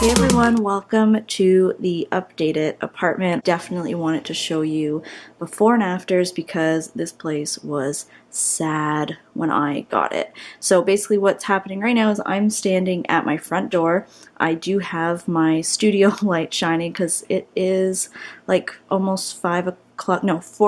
Hey everyone, welcome to the updated apartment. Definitely wanted to show you before and afters because this place was sad when I got it. So basically what's happening right now is I'm standing at my front door. I do have my studio light shining because it is like almost 4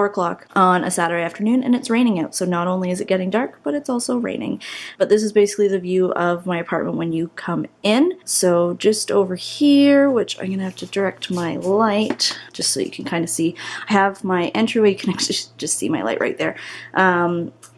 o'clock on a Saturday afternoon and it's raining out. So not only is it getting dark, but it's also raining. But this is basically the view of my apartment when you come in. So just over here, which I'm gonna have to direct my light just so you can kind of see. I have my entryway, you can actually just see my light right there.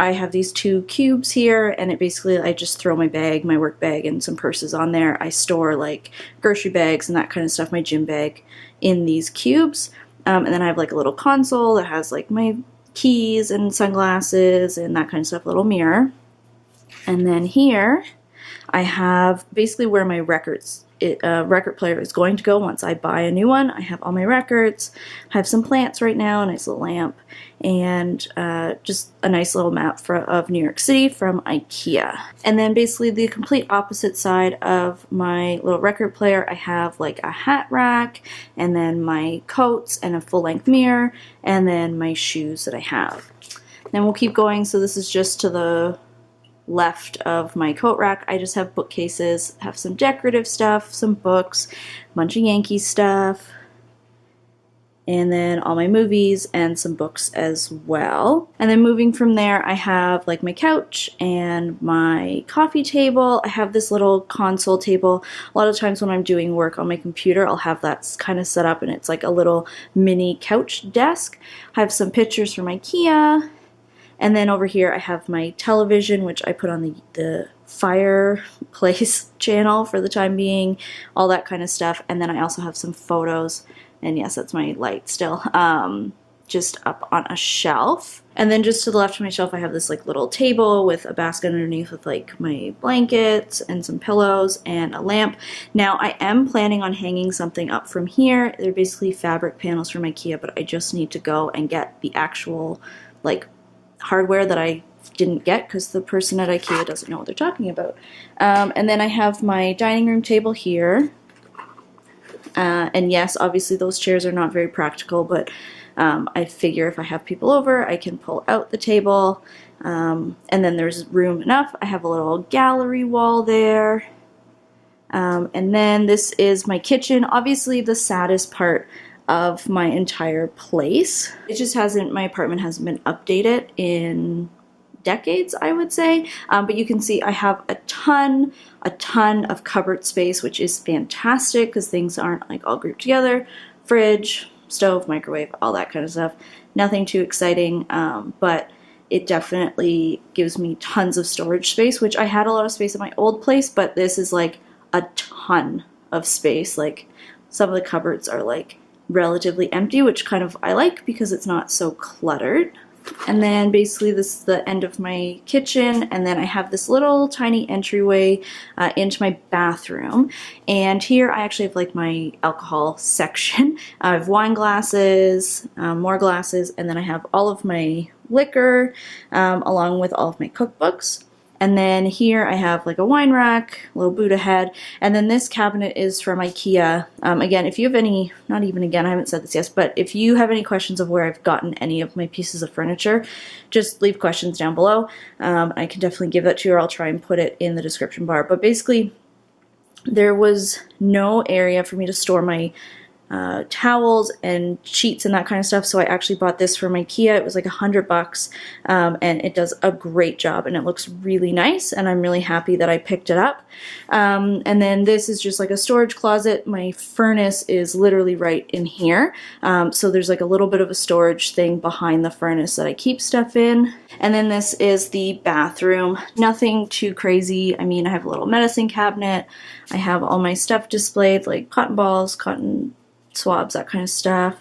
I have these two cubes here and it basically, I just throw my bag, my work bag and some purses on there. I store like grocery bags and that kind of stuff, my gym bag in these cubes. And then I have like a little console that has like my keys and sunglasses and that kind of stuff, a little mirror. And then here I have basically where my record player is going to go once I buy a new one. I have all my records. I have some plants right now, a nice little lamp, and just a nice little map of New York City from IKEA. And then basically the complete opposite side of my little record player, I have like a hat rack, and then my coats and a full-length mirror, and then my shoes that I have. Then we'll keep going. So this is just to the left of my coat rack. I just have bookcases, have some decorative stuff, some books, a bunch of Yankee stuff, and then all my movies and some books as well. And then moving from there, I have like my couch and my coffee table. I have this little console table. A lot of times when I'm doing work on my computer, I'll have that kind of set up and it's like a little mini couch desk. I have some pictures from IKEA. And then over here I have my television, which I put on the fireplace channel for the time being, all that kind of stuff. And then I also have some photos, and yes, that's my light still, just up on a shelf. And then just to the left of my shelf I have this like little table with a basket underneath with like my blankets and some pillows and a lamp. Now I am planning on hanging something up from here. They're basically fabric panels from IKEA, but I just need to go and get the actual like hardware that I didn't get because the person at IKEA doesn't know what they're talking about. And then I have my dining room table here. And yes, obviously those chairs are not very practical, but I figure if I have people over, I can pull out the table. And then there's room enough. I have a little gallery wall there. And then this is my kitchen. Obviously the saddest part of my entire place. It just hasn't, my apartment hasn't been updated in decades, I would say. But you can see I have a ton of cupboard space, which is fantastic because things aren't like all grouped together. Fridge, stove, microwave, all that kind of stuff. Nothing too exciting, but it definitely gives me tons of storage space, which I had a lot of space at my old place, but this is like a ton of space. Like some of the cupboards are like relatively empty, which kind of I like because it's not so cluttered. And then basically this is the end of my kitchen, and then I have this little tiny entryway into my bathroom. And here I actually have like my alcohol section. I have wine glasses, more glasses, and then I have all of my liquor along with all of my cookbooks. And then here I have like a wine rack, a little Buddha head, and then this cabinet is from IKEA. Again, if you have any, not even again, I haven't said this yet, but if you have any questions of where I've gotten any of my pieces of furniture, just leave questions down below. I can definitely give that to you, or I'll try and put it in the description bar. But basically, there was no area for me to store my towels and sheets and that kind of stuff, so I actually bought this from IKEA. It was like $100, and it does a great job and it looks really nice, and I'm really happy that I picked it up. And then this is just like a storage closet. My furnace is literally right in here, so there's like a little bit of a storage thing behind the furnace that I keep stuff in. And then this is the bathroom. Nothing too crazy. I mean, I have a little medicine cabinet. I have all my stuff displayed, like cotton balls, cotton swabs, that kind of stuff.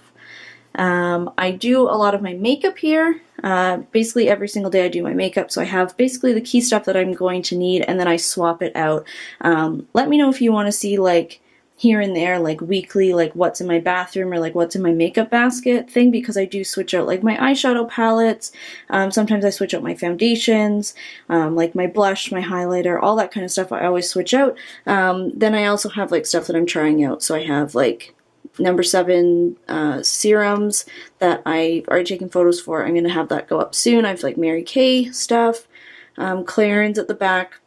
I do a lot of my makeup here. Basically every single day I do my makeup, so I have basically the key stuff that I'm going to need, and then I swap it out. Let me know if you want to see like here and there, like weekly, like what's in my bathroom or like what's in my makeup basket thing, because I do switch out like my eyeshadow palettes. Sometimes I switch out my foundations, like my blush, my highlighter, all that kind of stuff I always switch out. Then I also have like stuff that I'm trying out. So I have like number 7 serums that I've already taken photos for. I'm going to have that go up soon. I have like Mary Kay stuff, Clarins at the back.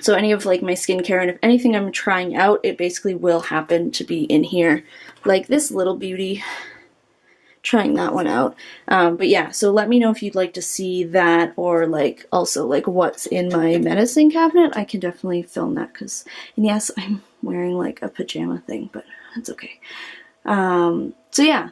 So any of like my skincare, and if anything I'm trying out, it basically will happen to be in here. Like this little beauty, trying that one out. But yeah, so let me know if you'd like to see that, or like also like what's in my medicine cabinet. I can definitely film that, because, and yes, I'm wearing like a pajama thing, but it's okay. So yeah,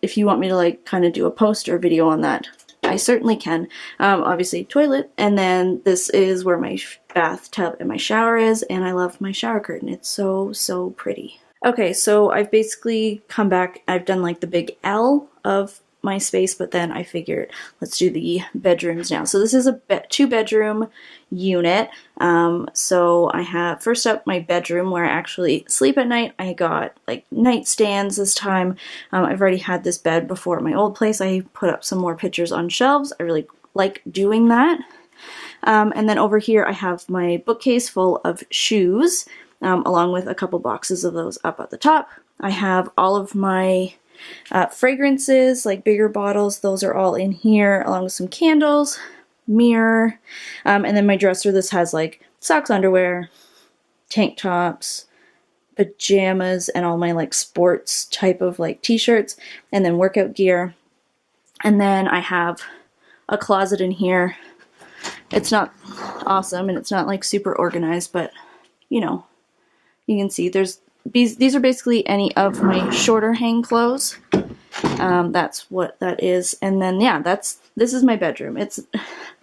if you want me to like kind of do a post or video on that, I certainly can. Obviously toilet, and then this is where my bathtub and my shower is, and I love my shower curtain. It's so, so pretty. Okay, so I've basically come back. I've done like the big L of my space, but then I figured let's do the bedrooms now. So this is a 2-bedroom unit. So I have first up my bedroom where I actually sleep at night. I got like nightstands this time. I've already had this bed before at my old place. I put up some more pictures on shelves. I really like doing that. And then over here I have my bookcase full of shoes, along with a couple boxes of those up at the top. I have all of my fragrances, like bigger bottles. Those are all in here, along with some candles, mirror, and then my dresser. This has like socks, underwear, tank tops, pajamas, and all my like sports type of like t-shirts, and then workout gear. And then I have a closet in here. It's not awesome and it's not like super organized, but you know, you can see there's these are basically any of my shorter hang clothes. That's what that is. And then yeah, this is my bedroom. It's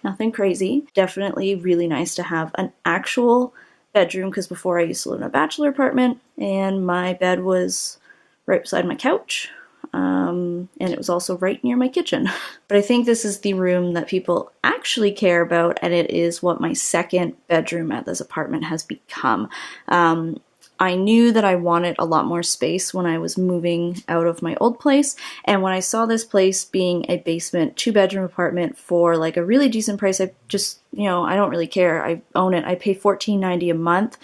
nothing crazy. Definitely really nice to have an actual bedroom, because before I used to live in a bachelor apartment and my bed was right beside my couch. And it was also right near my kitchen. But I think this is the room that people actually care about, and it is what my second bedroom at this apartment has become. I knew that I wanted a lot more space when I was moving out of my old place, and when I saw this place being a basement 2-bedroom apartment for like a really decent price, I just, you know, I don't really care. I own it. I pay $14.90 a month,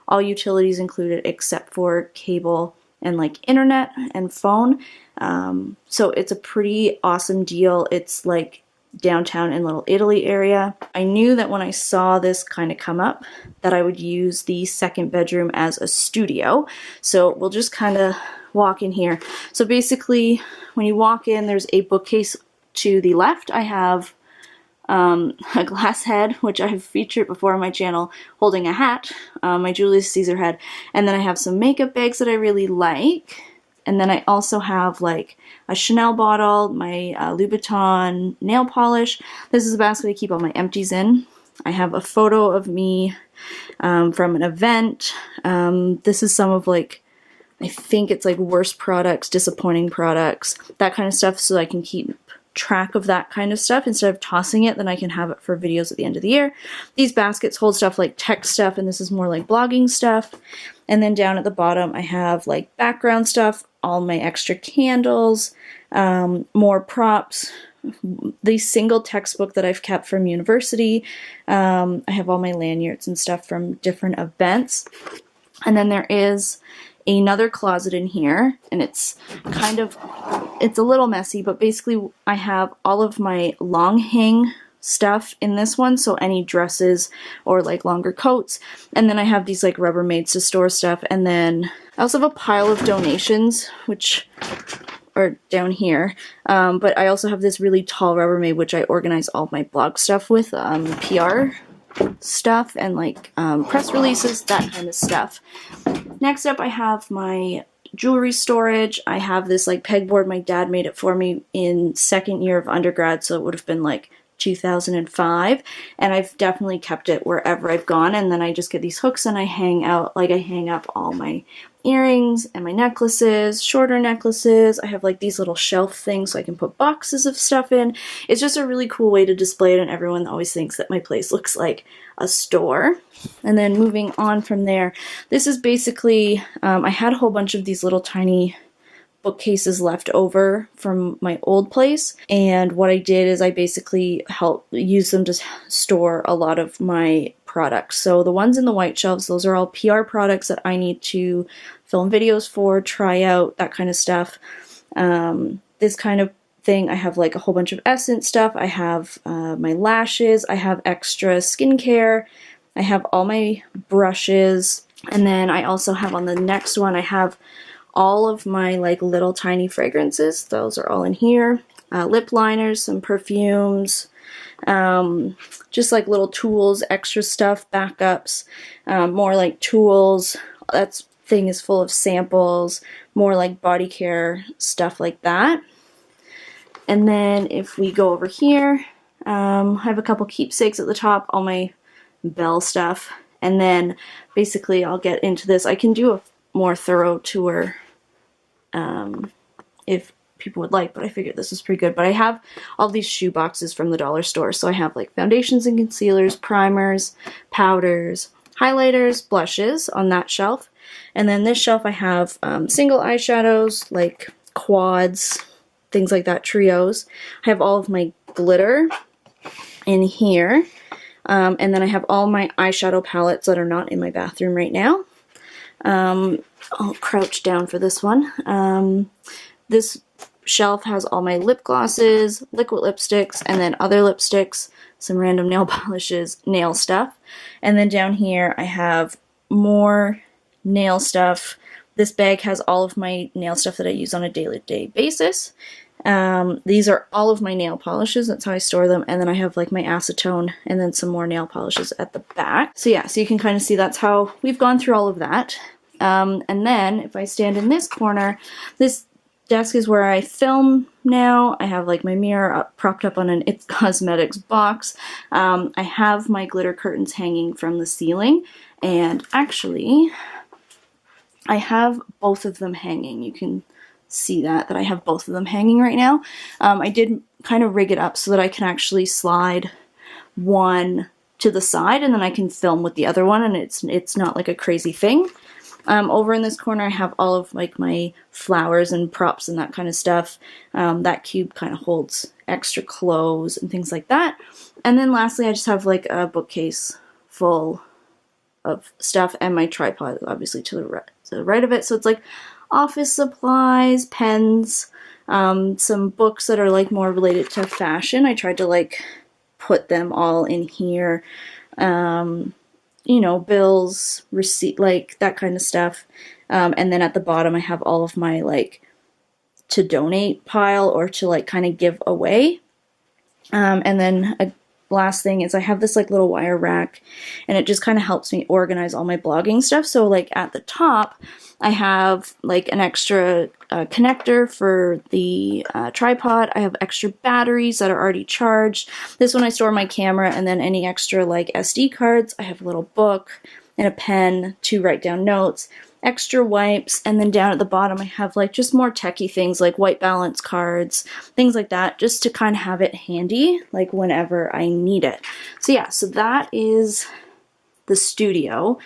all utilities included except for cable and like internet and phone. So it's a pretty awesome deal. It's like downtown in Little Italy area. I knew that when I saw this kind of come up that I would use the second bedroom as a studio. So we'll just kind of walk in here. So basically when you walk in, there's a bookcase to the left. I have a glass head, which I've featured before on my channel, holding a hat, my Julius Caesar head, and then I have some makeup bags that I really like. And then I also have like a Chanel bottle, my Louboutin nail polish. This is a basket I keep all my empties in. I have a photo of me from an event. This is some of like, I think it's like worst products, disappointing products, that kind of stuff, so I can keep track of that kind of stuff. Instead of tossing it, then I can have it for videos at the end of the year. These baskets hold stuff like tech stuff, and this is more like blogging stuff. And then down at the bottom I have like background stuff, all my extra candles, more props, the single textbook that I've kept from university. I have all my lanyards and stuff from different events. And then there is another closet in here, and it's a little messy, but basically I have all of my long hang stuff in this one, so any dresses or like longer coats. And then I have these like Rubbermaids to store stuff, and then I also have a pile of donations, which are down here, but I also have this really tall Rubbermaid which I organize all my blog stuff with, PR stuff and like press releases, that kind of stuff. Next up I have my jewelry storage. I have this like pegboard. My dad made it for me in second year of undergrad, so it would have been like 2005, and I've definitely kept it wherever I've gone. And then I just get these hooks and I hang up all my earrings and my necklaces, shorter necklaces. I have like these little shelf things so I can put boxes of stuff in. It's just a really cool way to display it, and everyone always thinks that my place looks like a store. And then moving on from there, this is basically, I had a whole bunch of these little tiny bookcases left over from my old place, and what I did is I basically use them to store a lot of my products. So the ones in the white shelves, those are all PR products that I need to film videos for, try out, that kind of stuff. This kind of thing, I have like a whole bunch of Essence stuff, I have my lashes, I have extra skincare, I have all my brushes, and then I also have on the next one, I have all of my like little tiny fragrances. Those are all in here. Lip liners, some perfumes, just like little tools, extra stuff, backups, more like tools. That thing is full of samples, more like body care stuff like that. And then if we go over here, I have a couple keepsakes at the top, all my Belle stuff. And then basically I'll get into this. I can do a more thorough tour if people would like, but I figured this was pretty good. But I have all these shoe boxes from the dollar store. So I have like foundations and concealers, primers, powders, highlighters, blushes on that shelf. And then this shelf I have single eyeshadows, like quads, things like that, trios. I have all of my glitter in here. And then I have all my eyeshadow palettes that are not in my bathroom right now. I'll crouch down for this one. This shelf has all my lip glosses, liquid lipsticks, and then other lipsticks, some random nail polishes, nail stuff. And then down here I have more nail stuff. This bag has all of my nail stuff that I use on a day-to-day basis. These are all of my nail polishes, that's how I store them, and then I have like my acetone and then some more nail polishes at the back. So yeah, so you can kind of see that's how we've gone through all of that. And then if I stand in this corner, this desk is where I film now. I have like my mirror propped up on an It's Cosmetics box. I have my glitter curtains hanging from the ceiling, and actually I have both of them hanging. You can see that I have both of them hanging right now. I did kind of rig it up so that I can actually slide one to the side and then I can film with the other one, and it's not like a crazy thing. Over in this corner I have all of like my flowers and props and that kind of stuff. That cube kind of holds extra clothes and things like that. And then lastly I just have like a bookcase full of stuff, and my tripod obviously to the right of it. So it's like office supplies, pens, some books that are like more related to fashion. I tried to like put them all in here. You know, bills, receipt, like that kind of stuff. And then at the bottom I have all of my like to donate pile or to like kind of give away. And then a last thing is I have this like little wire rack, and it just kind of helps me organize all my blogging stuff. So like at the top I have like an extra connector for the tripod. I have extra batteries that are already charged. This one I store my camera, and then any extra like SD cards. I have a little book and a pen to write down notes, extra wipes, and then down at the bottom I have like just more techie things like white balance cards, things like that, just to kind of have it handy like whenever I need it. So yeah, so that is the studio.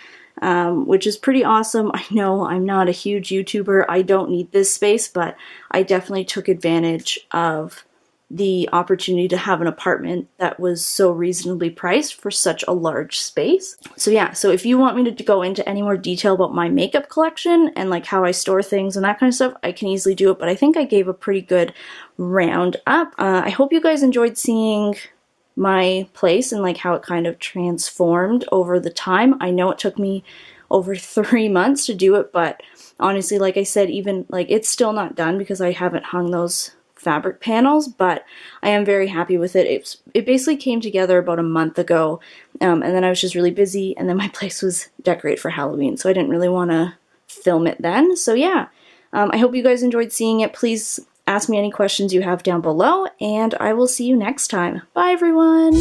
Which is pretty awesome. I know I'm not a huge YouTuber. I don't need this space, but I definitely took advantage of the opportunity to have an apartment that was so reasonably priced for such a large space. So yeah, so if you want me to go into any more detail about my makeup collection and like how I store things and that kind of stuff, I can easily do it, but I think I gave a pretty good round up. I hope you guys enjoyed seeing my place and like how it kind of transformed over the time. I know it took me over 3 months to do it, but honestly, like I said, even like it's still not done because I haven't hung those fabric panels, but I am very happy with it. It basically came together about a month ago, and then I was just really busy, and then my place was decorated for Halloween, so I didn't really want to film it then. So yeah, I hope you guys enjoyed seeing it. Please Ask me any questions you have down below, and I will see you next time. Bye, everyone!